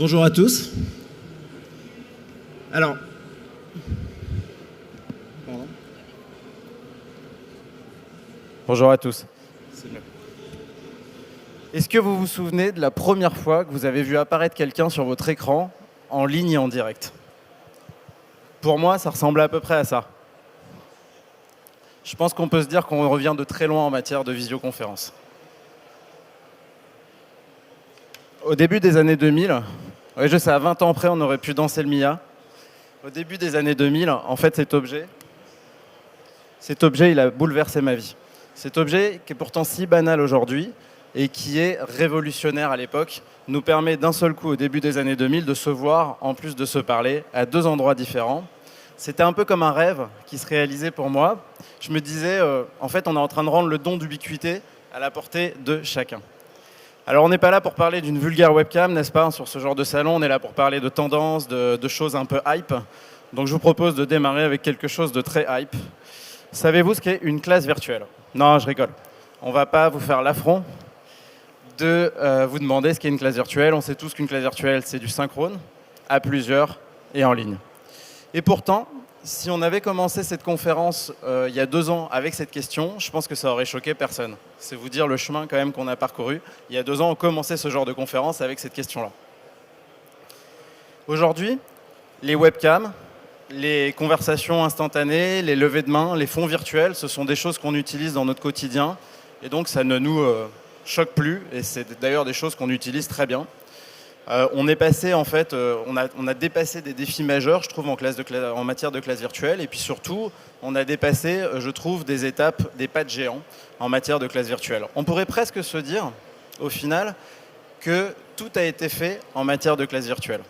Bonjour à tous. Alors, pardon. Bonjour à tous. Est-ce que vous vous souvenez de la première fois que vous avez vu apparaître quelqu'un sur votre écran, en ligne et en direct? Pour moi, ça ressemblait à peu près à ça. Je pense qu'on peut se dire qu'on revient de très loin en matière de visioconférence. Au début des années 2000, ouais, je sais, à 20 ans près, on aurait pu danser le Mia. Au début des années 2000, en fait, cet objet, il a bouleversé ma vie. Cet objet, qui est pourtant si banal aujourd'hui et qui est révolutionnaire à l'époque, nous permet d'un seul coup, au début des années 2000, de se voir, en plus de se parler, à deux endroits différents. C'était un peu comme un rêve qui se réalisait pour moi. Je me disais, en fait, on est en train de rendre le don d'ubiquité à la portée de chacun. Alors, on n'est pas là pour parler d'une vulgaire webcam, n'est-ce pas, sur ce genre de salon. On est là pour parler de tendances, de choses un peu hype. Donc, je vous propose de démarrer avec quelque chose de très hype. Savez-vous ce qu'est une classe virtuelle? Non, je rigole. On ne va pas vous faire l'affront de vous demander ce qu'est une classe virtuelle. On sait tous qu'une classe virtuelle, c'est du synchrone, à plusieurs et en ligne. Et pourtant, si on avait commencé cette conférence il y a 2 ans avec cette question, je pense que ça aurait choqué personne. C'est vous dire le chemin quand même qu'on a parcouru. Il y a 2 ans, on commençait ce genre de conférence avec cette question-là. Aujourd'hui, les webcams, les conversations instantanées, les levées de main, les fonds virtuels, ce sont des choses qu'on utilise dans notre quotidien. Et donc, ça ne nous choque plus. Et c'est d'ailleurs des choses qu'on utilise très bien. On est passé, en fait, on a dépassé des défis majeurs, je trouve, en matière de classe virtuelle. Et puis surtout, on a dépassé, je trouve, des étapes, des pas de géant en matière de classe virtuelle. On pourrait presque se dire, au final, que tout a été fait en matière de classe virtuelle.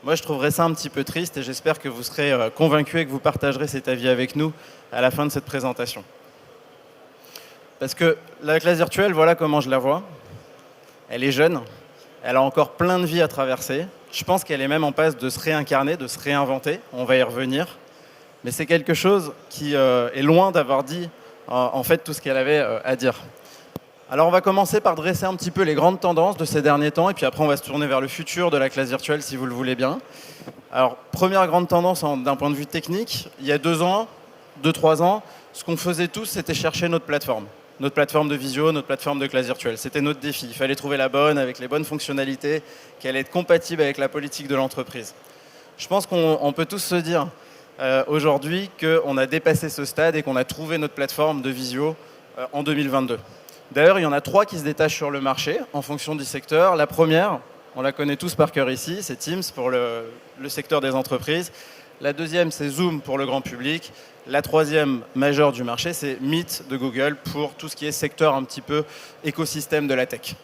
Moi, je trouverais ça un petit peu triste et j'espère que vous serez convaincus et que vous partagerez cet avis avec nous à la fin de cette présentation. Parce que la classe virtuelle, voilà comment je la vois. Elle est jeune. Elle a encore plein de vies à traverser. Je pense qu'elle est même en passe de se réincarner, de se réinventer. On va y revenir. Mais c'est quelque chose qui est loin d'avoir dit en fait tout ce qu'elle avait à dire. Alors on va commencer par dresser un petit peu les grandes tendances de ces derniers temps et puis après on va se tourner vers le futur de la classe virtuelle si vous le voulez bien. Alors première grande tendance d'un point de vue technique, il y a 2 ans, 2-3 ans, ce qu'on faisait tous c'était chercher notre plateforme de visio, notre plateforme de classe virtuelle. C'était notre défi. Il fallait trouver la bonne, avec les bonnes fonctionnalités, qui allait être compatible avec la politique de l'entreprise. Je pense qu'on peut tous se dire aujourd'hui qu'on a dépassé ce stade et qu'on a trouvé notre plateforme de visio en 2022. D'ailleurs, il y en a 3 qui se détachent sur le marché en fonction du secteur. La première, on la connaît tous par cœur ici, c'est Teams pour le secteur des entreprises. La deuxième, c'est Zoom pour le grand public. La troisième majeure du marché, c'est Meet de Google pour tout ce qui est secteur un petit peu écosystème de la tech.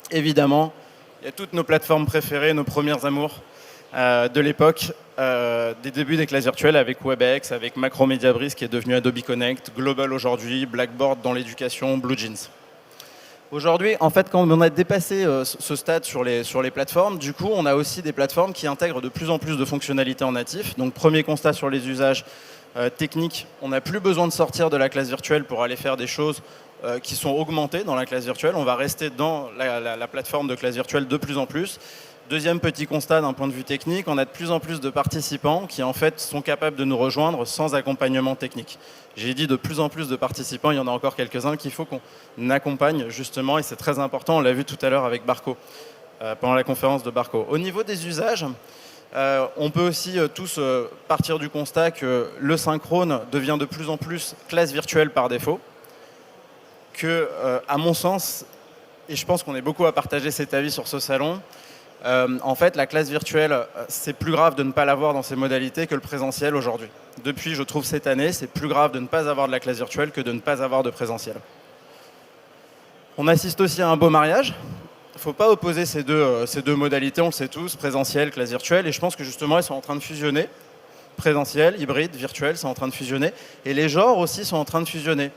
Évidemment, il y a toutes nos plateformes préférées, nos premiers amours de l'époque, des débuts des classes virtuelles avec WebEx, avec Macromedia Breeze qui est devenu Adobe Connect, Global aujourd'hui, Blackboard dans l'éducation, BlueJeans. Aujourd'hui, en fait, quand on a dépassé ce stade sur les plateformes, du coup, on a aussi des plateformes qui intègrent de plus en plus de fonctionnalités en natif. Donc, premier constat sur les usages techniques, on n'a plus besoin de sortir de la classe virtuelle pour aller faire des choses qui sont augmentées dans la classe virtuelle. On va rester dans la plateforme de classe virtuelle de plus en plus. Deuxième petit constat d'un point de vue technique, on a de plus en plus de participants qui en fait sont capables de nous rejoindre sans accompagnement technique. J'ai dit de plus en plus de participants, il y en a encore quelques-uns qu'il faut qu'on accompagne justement et c'est très important, on l'a vu tout à l'heure avec Barco, pendant la conférence de Barco. Au niveau des usages, on peut aussi tous partir du constat que le synchrone devient de plus en plus classe virtuelle par défaut, que à mon sens, et je pense qu'on est beaucoup à partager cet avis sur ce salon, en fait, la classe virtuelle, c'est plus grave de ne pas l'avoir dans ses modalités que le présentiel aujourd'hui. Depuis, je trouve, cette année, c'est plus grave de ne pas avoir de la classe virtuelle que de ne pas avoir de présentiel. On assiste aussi à un beau mariage. Il ne faut pas opposer ces deux modalités, on le sait tous, présentiel, classe virtuelle, et je pense que justement, elles sont en train de fusionner. Présentiel, hybride, virtuel, sont en train de fusionner, et les genres aussi sont en train de fusionner.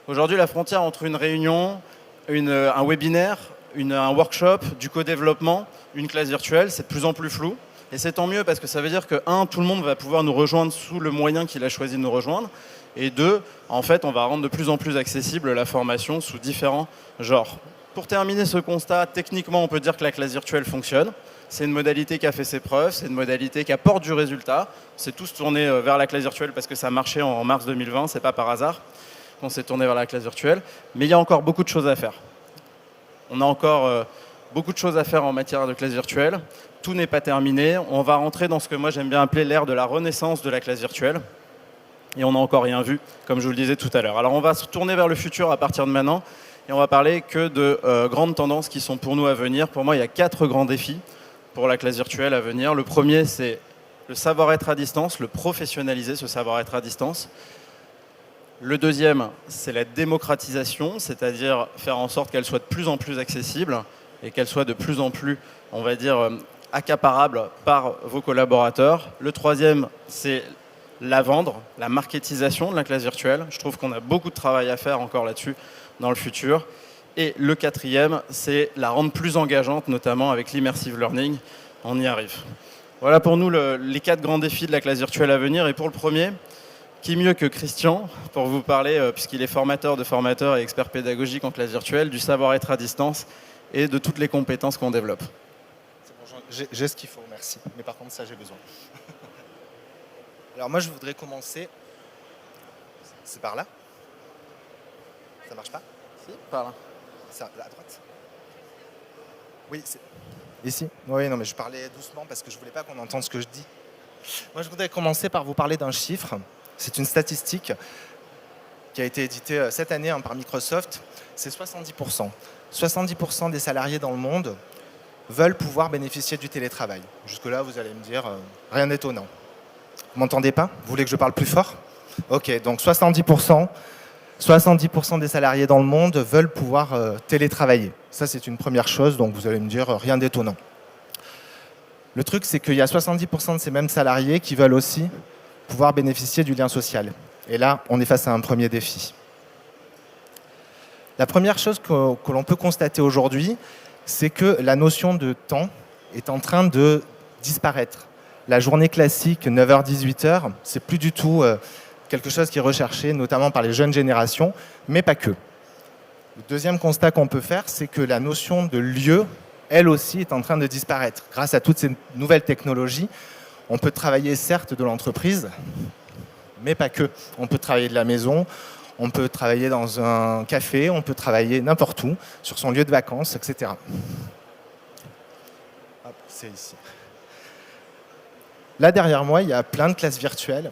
Aujourd'hui, la frontière entre une réunion, un webinaire, un workshop, du co-développement, une classe virtuelle, c'est de plus en plus flou. Et c'est tant mieux parce que ça veut dire que, tout le monde va pouvoir nous rejoindre sous le moyen qu'il a choisi de nous rejoindre. Et 2, en fait, on va rendre de plus en plus accessible la formation sous différents genres. Pour terminer ce constat, techniquement, on peut dire que la classe virtuelle fonctionne. C'est une modalité qui a fait ses preuves, c'est une modalité qui apporte du résultat. C'est tous tourné vers la classe virtuelle parce que ça marchait en mars 2020, c'est pas par hasard qu'on s'est tourné vers la classe virtuelle. Mais il y a encore beaucoup de choses à faire. On a encore beaucoup de choses à faire en matière de classe virtuelle. Tout n'est pas terminé. On va rentrer dans ce que moi j'aime bien appeler l'ère de la renaissance de la classe virtuelle. Et on n'a encore rien vu, comme je vous le disais tout à l'heure. Alors on va se tourner vers le futur à partir de maintenant. Et on va parler que de grandes tendances qui sont pour nous à venir. Pour moi, il y a 4 grands défis pour la classe virtuelle à venir. Le premier, c'est le savoir-être à distance, le professionnaliser, ce savoir-être à distance. Le deuxième, c'est la démocratisation, c'est-à-dire faire en sorte qu'elle soit de plus en plus accessible et qu'elle soit de plus en plus, on va dire, accaparable par vos collaborateurs. Le troisième, c'est la vendre, la marketisation de la classe virtuelle. Je trouve qu'on a beaucoup de travail à faire encore là-dessus dans le futur. Et le quatrième, c'est la rendre plus engageante, notamment avec l'immersive learning. On y arrive. Voilà pour nous les 4 grands défis de la classe virtuelle à venir. Et pour le premier, qui mieux que Christian pour vous parler, puisqu'il est formateur de formateurs et expert pédagogique en classe virtuelle, du savoir-être à distance et de toutes les compétences qu'on développe. C'est bon, j'ai ce qu'il faut, merci. Mais par contre, ça, j'ai besoin. Alors moi, je voudrais commencer... C'est par là? Ça marche pas? Si, par là. C'est à droite? Oui, c'est... Ici? Oui, non, mais je parlais doucement parce que je ne voulais pas qu'on entende ce que je dis. Moi, je voudrais commencer par vous parler d'un chiffre. C'est une statistique qui a été éditée cette année par Microsoft. C'est 70%. 70% des salariés dans le monde veulent pouvoir bénéficier du télétravail. Jusque-là, vous allez me dire, rien d'étonnant. Vous m'entendez pas? Vous voulez que je parle plus fort? Ok, donc 70% des salariés dans le monde veulent pouvoir télétravailler. Ça, c'est une première chose, donc vous allez me dire, rien d'étonnant. Le truc, c'est qu'il y a 70% de ces mêmes salariés qui veulent aussi pouvoir bénéficier du lien social. Et là, on est face à un premier défi. La première chose que l'on peut constater aujourd'hui, c'est que la notion de temps est en train de disparaître. La journée classique, 9h-18h, c'est plus du tout quelque chose qui est recherché, notamment par les jeunes générations, mais pas que. Le deuxième constat qu'on peut faire, c'est que la notion de lieu, elle aussi, est en train de disparaître. Grâce à toutes ces nouvelles technologies, on peut travailler certes de l'entreprise, mais pas que. On peut travailler de la maison, on peut travailler dans un café, on peut travailler n'importe où, sur son lieu de vacances, etc. Hop, c'est ici. Là, derrière moi, il y a plein de classes virtuelles.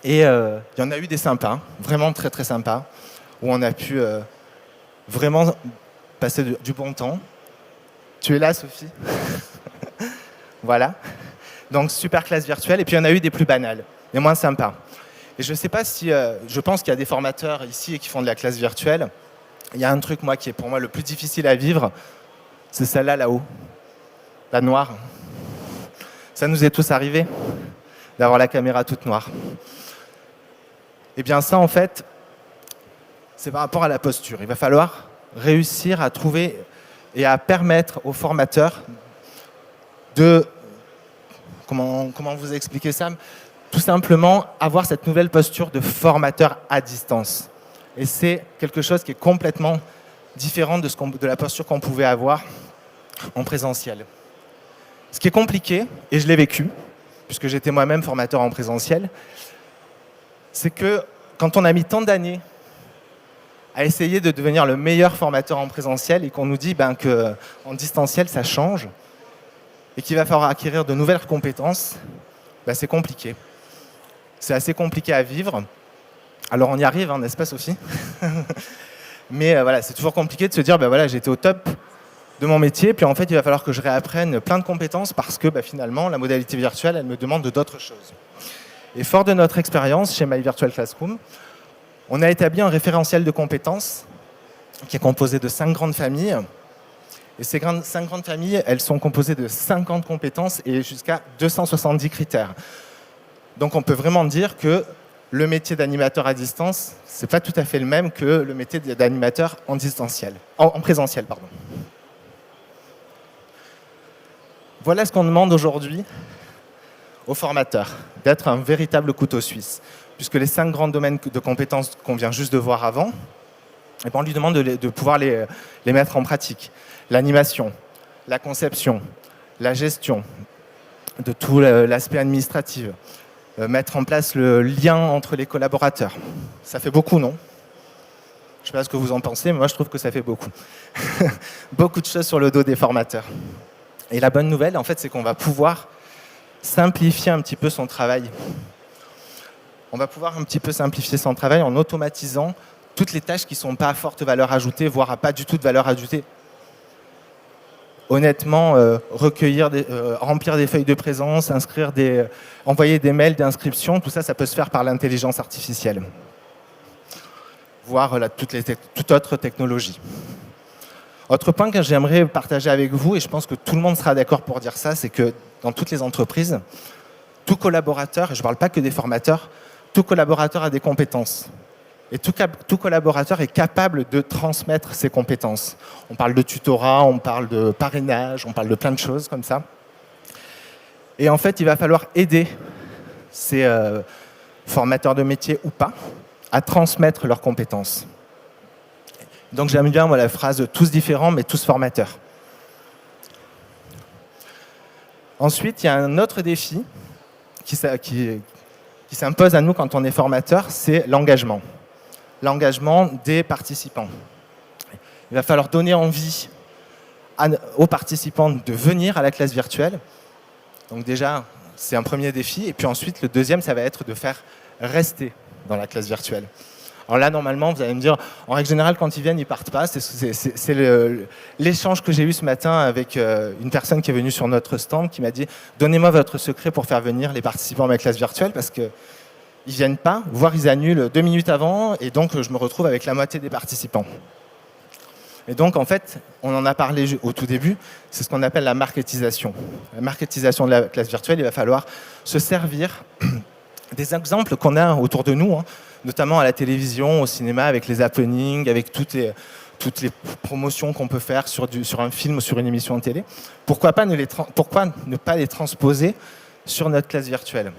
Et il y en a eu des sympas, vraiment très très sympas, où on a pu vraiment passer du bon temps. Tu es là, Sophie? Voilà. Donc, super classe virtuelle. Et puis, il y en a eu des plus banales, et moins sympas. Et je ne sais pas si... je pense qu'il y a des formateurs ici qui font de la classe virtuelle. Il y a un truc, moi, qui est pour moi le plus difficile à vivre. C'est celle-là, là-haut. La noire. Ça nous est tous arrivé, d'avoir la caméra toute noire. Eh bien, ça, en fait, c'est par rapport à la posture. Il va falloir réussir à trouver et à permettre aux formateurs de... Comment vous expliquer ça? Tout simplement avoir cette nouvelle posture de formateur à distance. Et c'est quelque chose qui est complètement différent de la posture qu'on pouvait avoir en présentiel. Ce qui est compliqué, et je l'ai vécu, puisque j'étais moi-même formateur en présentiel, c'est que quand on a mis tant d'années à essayer de devenir le meilleur formateur en présentiel et qu'on nous dit qu'en distanciel, ça change et qu'il va falloir acquérir de nouvelles compétences, c'est compliqué. C'est assez compliqué à vivre. Alors on y arrive, n'est-ce pas, Sophie? Mais voilà, c'est toujours compliqué de se dire, voilà, j'étais au top de mon métier, puis en fait, il va falloir que je réapprenne plein de compétences parce que finalement, la modalité virtuelle, elle me demande d'autres choses. Et fort de notre expérience chez My Virtual Classroom, on a établi un référentiel de compétences qui est composé de 5 grandes familles. Et ces 5 grandes familles, elles sont composées de 50 compétences et jusqu'à 270 critères. Donc on peut vraiment dire que le métier d'animateur à distance, ce n'est pas tout à fait le même que le métier d'animateur en présentiel. Voilà ce qu'on demande aujourd'hui aux formateurs, d'être un véritable couteau suisse. Puisque les 5 grands domaines de compétences qu'on vient juste de voir avant, on lui demande de pouvoir les mettre en pratique. L'animation, la conception, la gestion de tout l'aspect administratif, mettre en place le lien entre les collaborateurs. Ça fait beaucoup, non? Je ne sais pas ce que vous en pensez, mais moi je trouve que ça fait beaucoup. Beaucoup de choses sur le dos des formateurs. Et la bonne nouvelle, en fait, c'est qu'on va pouvoir simplifier un petit peu son travail. On va pouvoir un petit peu simplifier son travail en automatisant toutes les tâches qui ne sont pas à forte valeur ajoutée, voire à pas du tout de valeur ajoutée. Honnêtement, remplir des feuilles de présence, envoyer des mails d'inscription, tout ça, ça peut se faire par l'intelligence artificielle. Voire toute autre technologie. Autre point que j'aimerais partager avec vous, et je pense que tout le monde sera d'accord pour dire ça, c'est que dans toutes les entreprises, tout collaborateur, et je ne parle pas que des formateurs, tout collaborateur a des compétences. Et tout collaborateur est capable de transmettre ses compétences. On parle de tutorat, on parle de parrainage, on parle de plein de choses comme ça. Et en fait, il va falloir aider ces formateurs de métier ou pas à transmettre leurs compétences. Donc j'aime bien la phrase « tous différents, mais tous formateurs ». Ensuite, il y a un autre défi qui s'impose à nous quand on est formateur, c'est l'engagement. L'engagement des participants. Il va falloir donner envie aux participants de venir à la classe virtuelle. Donc déjà, c'est un premier défi. Et puis ensuite, le deuxième, ça va être de faire rester dans la classe virtuelle. Alors là, normalement, vous allez me dire, en règle générale, quand ils viennent, ils ne partent pas. C'est l'échange que j'ai eu ce matin avec une personne qui est venue sur notre stand qui m'a dit « Donnez-moi votre secret pour faire venir les participants à ma classe virtuelle parce qu'ils ne viennent pas, voire ils annulent 2 minutes avant et donc je me retrouve avec la moitié des participants. » Et donc, en fait, on en a parlé au tout début, c'est ce qu'on appelle la marketisation. La marketisation de la classe virtuelle, il va falloir se servir des exemples qu'on a autour de nous, notamment à la télévision, au cinéma, avec les happenings, avec toutes les promotions qu'on peut faire sur un film ou sur une émission de télé. Pourquoi ne pas les transposer sur notre classe virtuelle?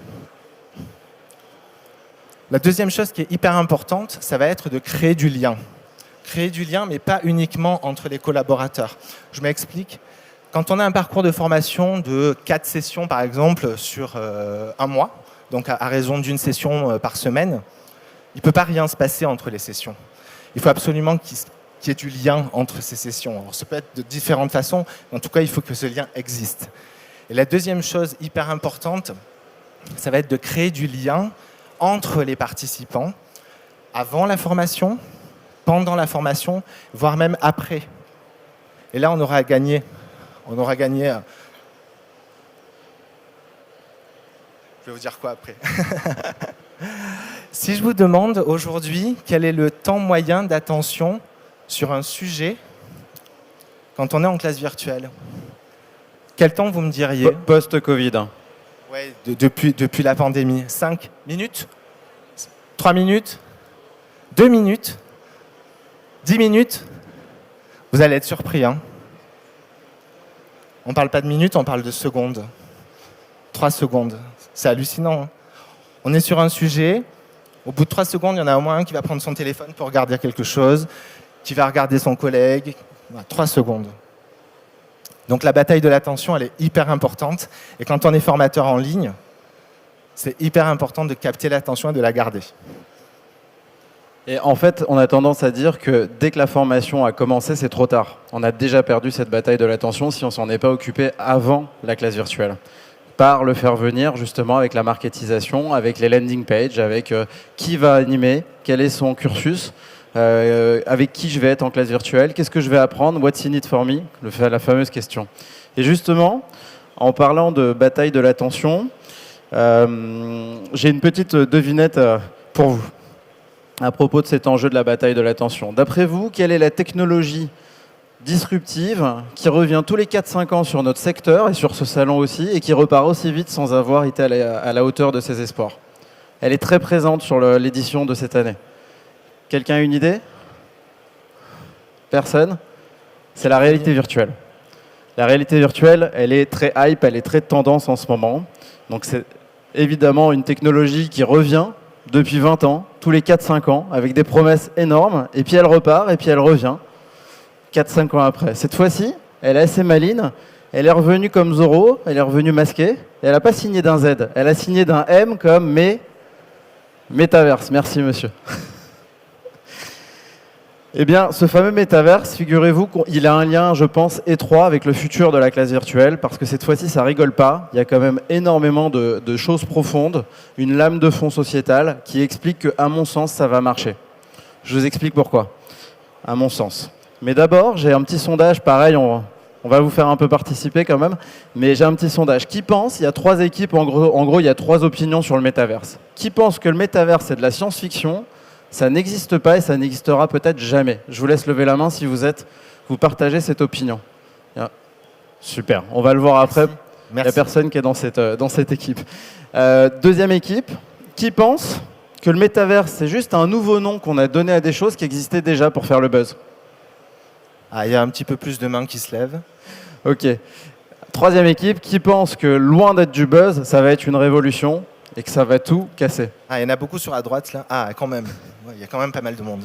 La deuxième chose qui est hyper importante, ça va être de créer du lien. Créer du lien, mais pas uniquement entre les collaborateurs. Je m'explique. Quand on a un parcours de formation de 4 sessions, par exemple, sur un mois, donc à raison d'une session par semaine, il ne peut pas rien se passer entre les sessions. Il faut absolument qu'il y ait du lien entre ces sessions. Alors, ça peut être de différentes façons, mais en tout cas, il faut que ce lien existe. Et la deuxième chose hyper importante, ça va être de créer du lien entre les participants avant la formation, pendant la formation, voire même après. Et là, on aura gagné. Je vais vous dire quoi après. Si je vous demande aujourd'hui quel est le temps moyen d'attention sur un sujet quand on est en classe virtuelle, quel temps vous me diriez? Post-Covid. Ouais, depuis la pandémie. 5 minutes? 3 minutes? 2 minutes? 10 minutes? Vous allez être surpris. On ne parle pas de minutes, on parle de secondes. 3 secondes. C'est hallucinant. On est sur un sujet. Au bout de 3 secondes, il y en a au moins un qui va prendre son téléphone pour regarder quelque chose, qui va regarder son collègue. 3 secondes. Donc la bataille de l'attention, elle est hyper importante. Et quand on est formateur en ligne, c'est hyper important de capter l'attention et de la garder. Et en fait, on a tendance à dire que dès que la formation a commencé, c'est trop tard. On a déjà perdu cette bataille de l'attention si on ne s'en est pas occupé avant la classe virtuelle. Par le faire venir justement avec la marketisation, avec les landing pages, avec qui va animer, quel est son cursus, avec qui je vais être en classe virtuelle, qu'est-ce que je vais apprendre, what's in it for me, la fameuse question. Et justement, en parlant de bataille de l'attention, j'ai une petite devinette pour vous à propos de cet enjeu de la bataille de l'attention. D'après vous, quelle est la technologie disruptive qui revient tous les 4-5 ans sur notre secteur et sur ce salon aussi et qui repart aussi vite sans avoir été à la hauteur de ses espoirs? Elle est très présente sur l'édition de cette année. Quelqu'un a une idée? Personne? C'est la réalité virtuelle. La réalité virtuelle, elle est très hype, elle est très tendance en ce moment. Donc c'est évidemment une technologie qui revient depuis 20 ans, tous les 4-5 ans, avec des promesses énormes, et puis elle repart, et puis elle revient 4-5 ans après. Cette fois-ci, elle est assez maligne, elle est revenue comme Zorro, elle est revenue masquée, et elle n'a pas signé d'un Z, elle a signé d'un M comme Metaverse. Merci monsieur. Eh bien, ce fameux Metaverse, figurez-vous qu'il a un lien, je pense, étroit avec le futur de la classe virtuelle, parce que cette fois-ci, ça rigole pas. Il y a quand même énormément de choses profondes, une lame de fond sociétale qui explique qu'à mon sens, ça va marcher. Je vous explique pourquoi, à mon sens. Mais d'abord, j'ai un petit sondage, pareil, on va vous faire un peu participer quand même, mais j'ai un petit sondage. Qui pense, il y a 3 équipes, en gros, il y a 3 opinions sur le Metaverse. Qui pense que le Metaverse, c'est de la science-fiction ? Ça n'existe pas et ça n'existera peut-être jamais. Je vous laisse lever la main si vous partagez cette opinion. Super, on va le voir après. Merci. Il n'y a personne qui est dans cette équipe. Deuxième équipe, qui pense que le métaverse, c'est juste un nouveau nom qu'on a donné à des choses qui existaient déjà pour faire le buzz? Ah, il y a un petit peu plus de mains qui se lèvent. Ok. Troisième équipe, qui pense que loin d'être du buzz, ça va être une révolution et que ça va tout casser? Ah, il y en a beaucoup sur la droite là. Ah, quand même. Ouais, il y a quand même pas mal de monde.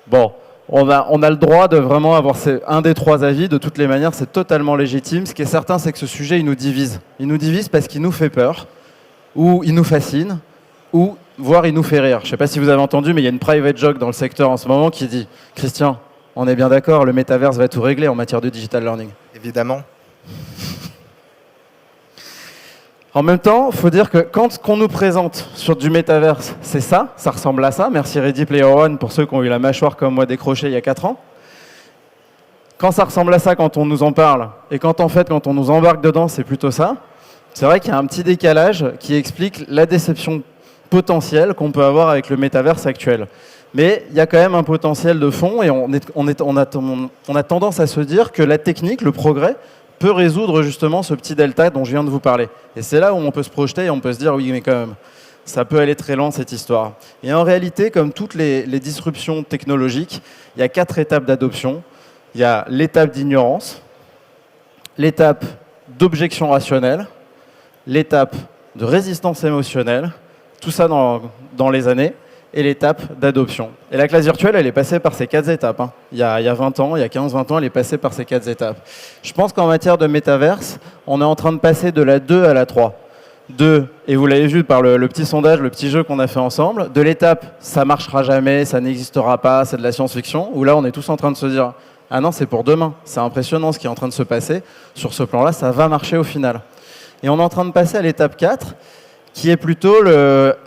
Bon, on a le droit de vraiment avoir un des 3 avis. De toutes les manières, c'est totalement légitime. Ce qui est certain, c'est que ce sujet, il nous divise. Il nous divise parce qu'il nous fait peur, ou il nous fascine, ou voire il nous fait rire. Je ne sais pas si vous avez entendu, mais il y a une private joke dans le secteur en ce moment qui dit « Christian, on est bien d'accord, le métaverse va tout régler en matière de digital learning. » Évidemment. En même temps, il faut dire que quand ce qu'on nous présente sur du métaverse, c'est ça ressemble à ça. Merci Ready Player One pour ceux qui ont eu la mâchoire comme moi décrochée il y a 4 ans. Quand ça ressemble à ça quand on nous en parle, et quand on nous embarque dedans, c'est plutôt ça. C'est vrai qu'il y a un petit décalage qui explique la déception potentielle qu'on peut avoir avec le métaverse actuel. Mais il y a quand même un potentiel de fond et on a tendance à se dire que la technique, le progrès, peut résoudre justement ce petit delta dont je viens de vous parler. Et c'est là où on peut se projeter et on peut se dire oui, mais quand même, ça peut aller très loin cette histoire. Et en réalité, comme toutes les disruptions technologiques, il y a 4 étapes d'adoption. Il y a l'étape d'ignorance, l'étape d'objection rationnelle, l'étape de résistance émotionnelle, tout ça dans les années, et l'étape d'adoption. Et la classe virtuelle, elle est passée par ces 4 étapes. Hein. Il y a 20 ans, il y a 15-20 ans, elle est passée par ces 4 étapes. Je pense qu'en matière de métaverse, on est en train de passer de la 2 à la 3. 2, et vous l'avez vu par le petit sondage, le petit jeu qu'on a fait ensemble, de l'étape « ça marchera jamais, ça n'existera pas, c'est de la science-fiction », où là, on est tous en train de se dire « ah non, c'est pour demain, c'est impressionnant ce qui est en train de se passer, sur ce plan-là, ça va marcher au final ». Et on est en train de passer à l'étape 4, qui est plutôt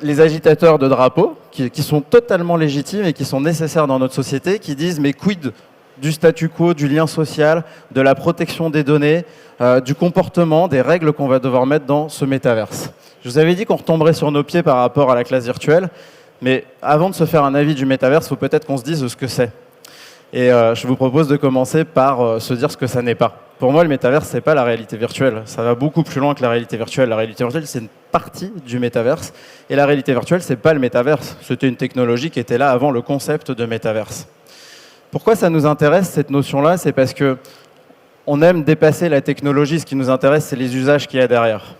les agitateurs de drapeaux, qui sont totalement légitimes et qui sont nécessaires dans notre société, qui disent « mais quid du statu quo, du lien social, de la protection des données, du comportement, des règles qu'on va devoir mettre dans ce métaverse ». Je vous avais dit qu'on retomberait sur nos pieds par rapport à la classe virtuelle, mais avant de se faire un avis du métaverse, il faut peut-être qu'on se dise ce que c'est. Et je vous propose de commencer par se dire ce que ça n'est pas. Pour moi, le métaverse, c'est pas la réalité virtuelle. Ça va beaucoup plus loin que la réalité virtuelle. La réalité virtuelle, c'est une partie du métaverse. Et la réalité virtuelle, c'est pas le métaverse. C'était une technologie qui était là avant le concept de métaverse. Pourquoi ça nous intéresse, cette notion-là? C'est parce que on aime dépasser la technologie. Ce qui nous intéresse, c'est les usages qu'il y a derrière.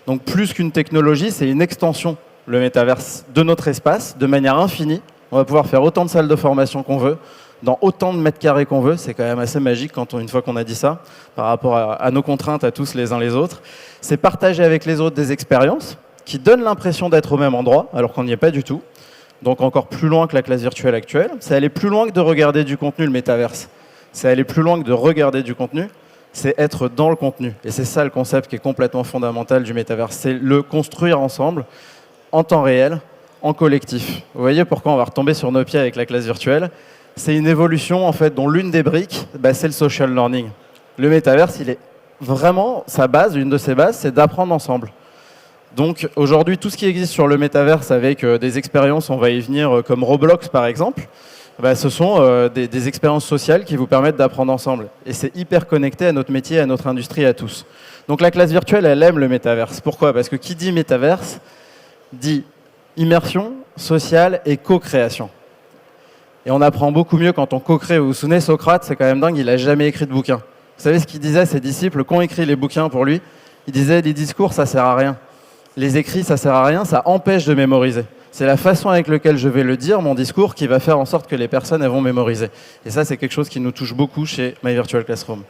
Donc, plus qu'une technologie, c'est une extension, le métaverse, de notre espace, de manière infinie. On va pouvoir faire autant de salles de formation qu'on veut, dans autant de mètres carrés qu'on veut. C'est quand même assez magique une fois qu'on a dit ça, par rapport à nos contraintes à tous les uns les autres. C'est partager avec les autres des expériences qui donnent l'impression d'être au même endroit, alors qu'on n'y est pas du tout. Donc encore plus loin que la classe virtuelle actuelle. C'est aller plus loin que de regarder du contenu, le métaverse. C'est aller plus loin que de regarder du contenu, c'est être dans le contenu. Et c'est ça le concept qui est complètement fondamental du métaverse. C'est le construire ensemble, en temps réel, en collectif. Vous voyez pourquoi on va retomber sur nos pieds avec la classe virtuelle? C'est une évolution en fait dont l'une des briques, c'est le social learning. Le métaverse, il est vraiment sa base, une de ses bases, c'est d'apprendre ensemble. Donc aujourd'hui, tout ce qui existe sur le métaverse avec des expériences, on va y venir comme Roblox par exemple, ce sont des expériences sociales qui vous permettent d'apprendre ensemble. Et c'est hyper connecté à notre métier, à notre industrie, à tous. Donc la classe virtuelle, elle aime le métaverse. Pourquoi? Parce que qui dit métaverse dit immersion sociale et co-création. Et on apprend beaucoup mieux quand on co-crée. Vous vous souvenez, Socrate, c'est quand même dingue, il n'a jamais écrit de bouquin. Vous savez ce qu'il disait à ses disciples quand on écrit les bouquins pour lui? Il disait, les discours, ça sert à rien. Les écrits, ça sert à rien, ça empêche de mémoriser. C'est la façon avec laquelle je vais le dire, mon discours, qui va faire en sorte que les personnes elles vont mémoriser. Et ça, c'est quelque chose qui nous touche beaucoup chez My Virtual Classroom.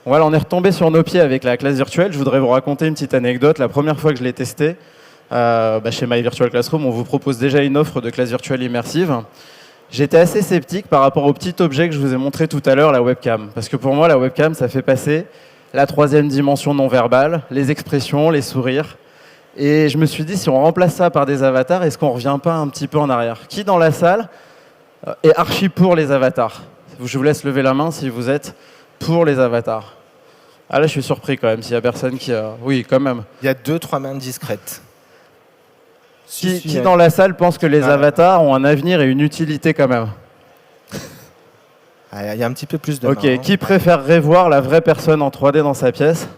Voilà, on est retombé sur nos pieds avec la classe virtuelle. Je voudrais vous raconter une petite anecdote. La première fois que je l'ai testé, chez My Virtual Classroom, on vous propose déjà une offre de classe virtuelle immersive. J'étais assez sceptique par rapport au petit objet que je vous ai montré tout à l'heure, la webcam. Parce que pour moi, la webcam, ça fait passer la troisième dimension non verbale, les expressions, les sourires. Et je me suis dit, si on remplace ça par des avatars, est-ce qu'on ne revient pas un petit peu en arrière? Qui dans la salle est archi pour les avatars? Je vous laisse lever la main si vous êtes pour les avatars. Ah là, je suis surpris quand même, s'il n'y a personne qui a... Oui, quand même. Il y a 2-3 mains discrètes. Qui dans la salle pense que les avatars ont un avenir et une utilité quand même? Il y a un petit peu plus de Ok, mains, hein. Qui préférerait voir la vraie personne en 3D dans sa pièce?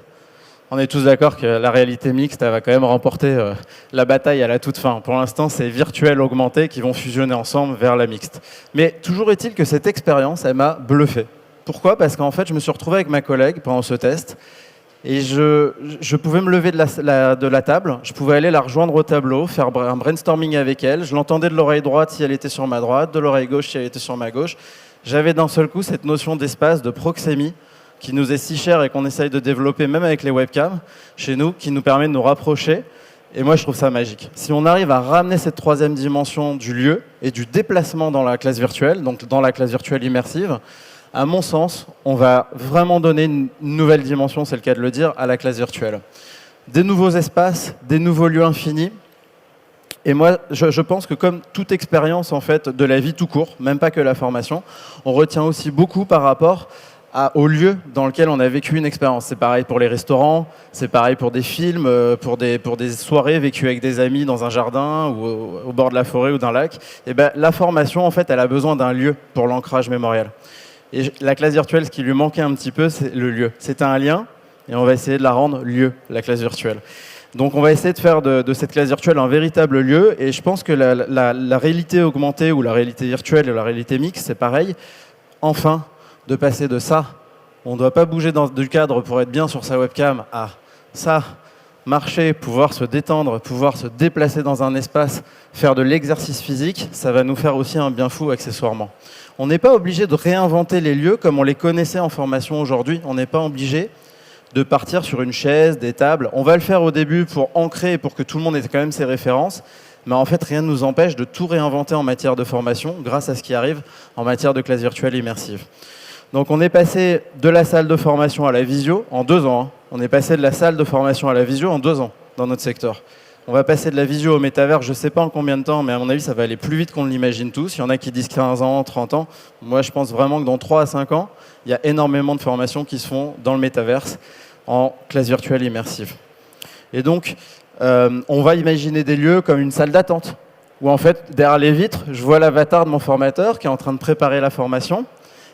On est tous d'accord que la réalité mixte, elle va quand même remporter la bataille à la toute fin. Pour l'instant, c'est virtuel augmenté qui vont fusionner ensemble vers la mixte. Mais toujours est-il que cette expérience, elle m'a bluffé. Pourquoi? Parce qu'en fait, je me suis retrouvé avec ma collègue pendant ce test et je pouvais me lever de la table, je pouvais aller la rejoindre au tableau, faire un brainstorming avec elle. Je l'entendais de l'oreille droite si elle était sur ma droite, de l'oreille gauche si elle était sur ma gauche. J'avais d'un seul coup cette notion d'espace, de proxémie, qui nous est si chère et qu'on essaye de développer même avec les webcams chez nous, qui nous permet de nous rapprocher. Et moi, je trouve ça magique. Si on arrive à ramener cette troisième dimension du lieu et du déplacement dans la classe virtuelle, donc dans la classe virtuelle immersive, à mon sens, on va vraiment donner une nouvelle dimension, c'est le cas de le dire, à la classe virtuelle. Des nouveaux espaces, des nouveaux lieux infinis. Et moi, je pense que comme toute expérience en fait, de la vie tout court, même pas que la formation, on retient aussi beaucoup par rapport au lieu dans lequel on a vécu une expérience. C'est pareil pour les restaurants, c'est pareil pour des films, pour des soirées vécues avec des amis dans un jardin ou au bord de la forêt ou d'un lac. Et ben, la formation, en fait, elle a besoin d'un lieu pour l'ancrage mémoriel. Et la classe virtuelle, ce qui lui manquait un petit peu, c'est le lieu. C'était un lien, et on va essayer de la rendre lieu, la classe virtuelle. Donc on va essayer de faire de cette classe virtuelle un véritable lieu, et je pense que la réalité augmentée ou la réalité virtuelle et la réalité mixte, c'est pareil. Enfin, de passer de ça, on ne doit pas bouger du cadre pour être bien sur sa webcam, à ça, marcher, pouvoir se détendre, pouvoir se déplacer dans un espace, faire de l'exercice physique, ça va nous faire aussi un bien fou accessoirement. On n'est pas obligé de réinventer les lieux comme on les connaissait en formation aujourd'hui. On n'est pas obligé de partir sur une chaise, des tables. On va le faire au début pour ancrer et pour que tout le monde ait quand même ses références. Mais en fait, rien ne nous empêche de tout réinventer en matière de formation grâce à ce qui arrive en matière de classe virtuelle immersive. Donc on est passé de la salle de formation à la visio en 2 ans. Hein. On est passé de la salle de formation à la visio en 2 ans dans notre secteur. On va passer de la visio au métavers, je ne sais pas en combien de temps, mais à mon avis, ça va aller plus vite qu'on ne l'imagine tous. Il y en a qui disent 15 ans, 30 ans. Moi, je pense vraiment que dans 3 à 5 ans, il y a énormément de formations qui se font dans le métaverse en classe virtuelle immersive. Et donc, on va imaginer des lieux comme une salle d'attente, où en fait, derrière les vitres, je vois l'avatar de mon formateur qui est en train de préparer la formation.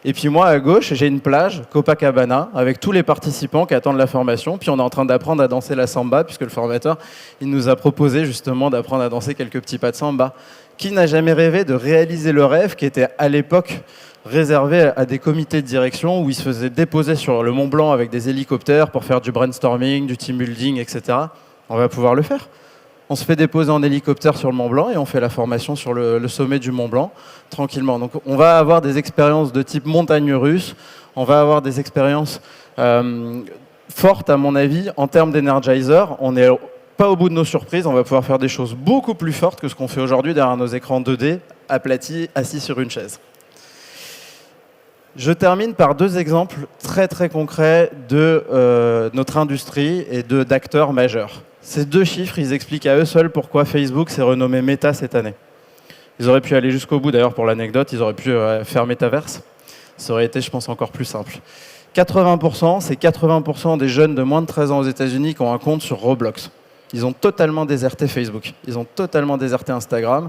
Et puis moi, à gauche, j'ai une plage, Copacabana, avec tous les participants qui attendent la formation. Puis on est en train d'apprendre à danser la samba, puisque le formateur, il nous a proposé justement d'apprendre à danser quelques petits pas de samba. Qui n'a jamais rêvé de réaliser le rêve qui était à l'époque réservé à des comités de direction où ils se faisaient déposer sur le Mont Blanc avec des hélicoptères pour faire du brainstorming, du team building, etc. On va pouvoir le faire. On se fait déposer en hélicoptère sur le Mont Blanc et on fait la formation sur le sommet du Mont Blanc, tranquillement. Donc on va avoir des expériences de type montagne russe, on va avoir des expériences fortes, à mon avis, en termes d'energizer. On n'est pas au bout de nos surprises, on va pouvoir faire des choses beaucoup plus fortes que ce qu'on fait aujourd'hui derrière nos écrans 2D, aplatis, assis sur une chaise. Je termine par 2 exemples très très concrets de notre industrie et d'acteurs majeurs. Ces 2 chiffres, ils expliquent à eux seuls pourquoi Facebook s'est renommé Meta cette année. Ils auraient pu aller jusqu'au bout, d'ailleurs, pour l'anecdote, ils auraient pu faire Metaverse. Ça aurait été, je pense, encore plus simple. 80%, c'est 80% des jeunes de moins de 13 ans aux États-Unis qui ont un compte sur Roblox. Ils ont totalement déserté Facebook. Ils ont totalement déserté Instagram.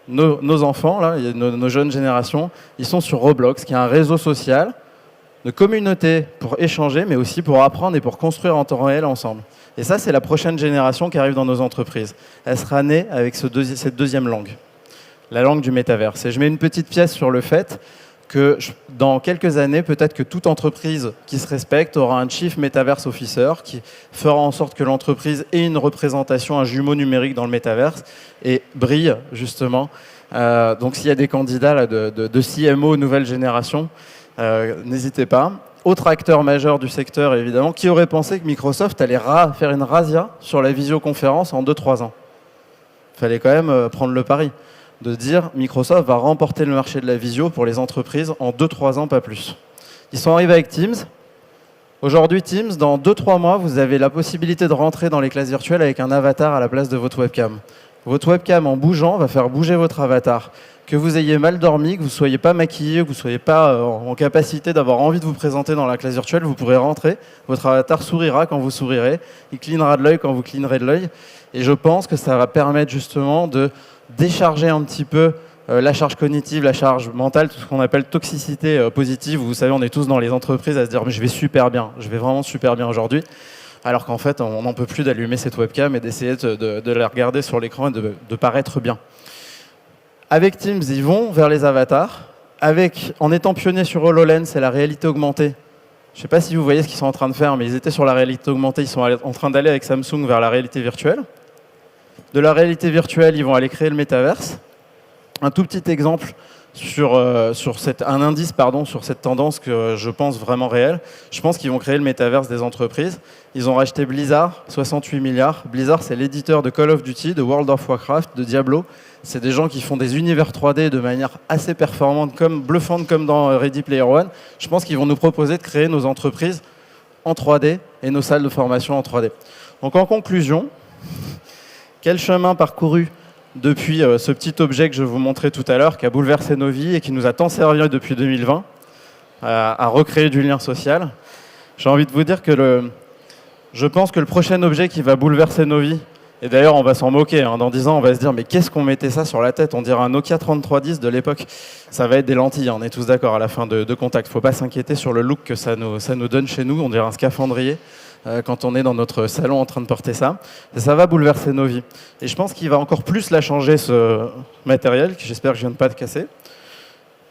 Nos enfants, là, nos jeunes générations, ils sont sur Roblox, qui est un réseau social de communauté pour échanger, mais aussi pour apprendre et pour construire en temps réel ensemble. Et ça, c'est la prochaine génération qui arrive dans nos entreprises. Elle sera née avec cette 2e langue, la langue du métaverse. Et je mets une petite pièce sur le fait que dans quelques années, peut-être que toute entreprise qui se respecte aura un Chief Metaverse Officer qui fera en sorte que l'entreprise ait une représentation, un jumeau numérique dans le métaverse et brille, justement. Donc s'il y a des candidats là, de CMO nouvelle génération, n'hésitez pas. autre acteur majeur du secteur, évidemment, qui aurait pensé que Microsoft allait faire une razzia sur la visioconférence en 2-3 ans? Il fallait quand même prendre le pari de dire Microsoft va remporter le marché de la visio pour les entreprises en 2-3 ans, pas plus. Ils sont arrivés avec Teams. Aujourd'hui, Teams, dans 2-3 mois, vous avez la possibilité de rentrer dans les classes virtuelles avec un avatar à la place de votre webcam. Votre webcam, en bougeant, va faire bouger votre avatar. Que vous ayez mal dormi, que vous ne soyez pas maquillé, que vous ne soyez pas en capacité d'avoir envie de vous présenter dans la classe virtuelle, vous pourrez rentrer. Votre avatar sourira quand vous sourirez. Il clignera de l'œil quand vous clignerez de l'œil. Et je pense que ça va permettre justement de décharger un petit peu la charge cognitive, la charge mentale, tout ce qu'on appelle toxicité positive. Vous savez, on est tous dans les entreprises à se dire « mais je vais super bien, je vais vraiment super bien aujourd'hui ». Alors qu'en fait, on n'en peut plus d'allumer cette webcam et d'essayer de la regarder sur l'écran et de paraître bien. Avec Teams, ils vont vers les avatars. En étant pionniers sur HoloLens et la réalité augmentée, je ne sais pas si vous voyez ce qu'ils sont en train de faire, mais ils étaient sur la réalité augmentée, ils sont en train d'aller avec Samsung vers la réalité virtuelle. De la réalité virtuelle, ils vont aller créer le métaverse. Un tout petit exemple un indice sur cette tendance que je pense vraiment réelle. Je pense qu'ils vont créer le métaverse des entreprises. Ils ont racheté Blizzard, 68 milliards. Blizzard, c'est l'éditeur de Call of Duty, de World of Warcraft, de Diablo. C'est des gens qui font des univers 3D de manière assez performante, bluffante comme dans Ready Player One. Je pense qu'ils vont nous proposer de créer nos entreprises en 3D et nos salles de formation en 3D. Donc en conclusion, quel chemin parcouru depuis ce petit objet que je vous montrais tout à l'heure, qui a bouleversé nos vies et qui nous a tant servi depuis 2020 à recréer du lien social. J'ai envie de vous dire que je pense que le prochain objet qui va bouleverser nos vies, et d'ailleurs on va s'en moquer, dans 10 ans on va se dire mais qu'est-ce qu'on mettait ça sur la tête? On dirait un Nokia 3310 de l'époque. Ça va être des lentilles, on est tous d'accord à la fin de contact. Il ne faut pas s'inquiéter sur le look que ça nous donne chez nous, on dirait un scaphandrier. Quand on est dans notre salon en train de porter ça. Et ça va bouleverser nos vies. Et je pense qu'il va encore plus la changer, ce matériel, que j'espère que je ne viens pas de casser.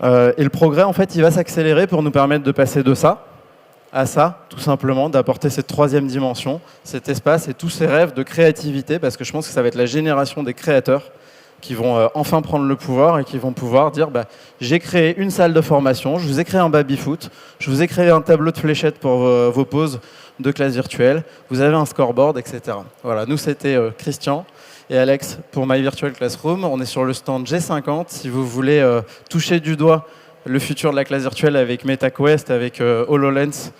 Et le progrès, en fait, il va s'accélérer pour nous permettre de passer de ça à ça, tout simplement, d'apporter cette troisième dimension, cet espace et tous ces rêves de créativité, parce que je pense que ça va être la génération des créateurs qui vont enfin prendre le pouvoir et qui vont pouvoir dire j'ai créé une salle de formation, je vous ai créé un baby-foot, je vous ai créé un tableau de fléchettes pour vos pauses de classe virtuelle, vous avez un scoreboard, etc. Voilà, nous c'était Christian et Alex pour My Virtual Classroom. On est sur le stand G50. Si vous voulez toucher du doigt le futur de la classe virtuelle avec MetaQuest, avec HoloLens,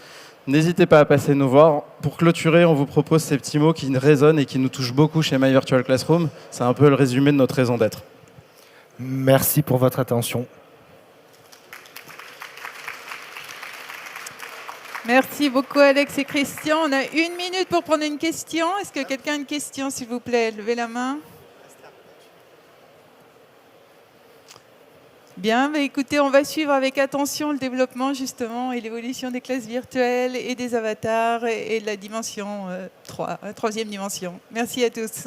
n'hésitez pas à passer nous voir. Pour clôturer, on vous propose ces petits mots qui résonnent et qui nous touchent beaucoup chez My Virtual Classroom. C'est un peu le résumé de notre raison d'être. Merci pour votre attention. Merci beaucoup Alex et Christian. On a 1 minute pour prendre une question. Est-ce que quelqu'un a une question, s'il vous plaît? Levez la main. Bien, écoutez, on va suivre avec attention le développement justement et l'évolution des classes virtuelles et des avatars et de la dimension 3, la troisième dimension. Merci à tous.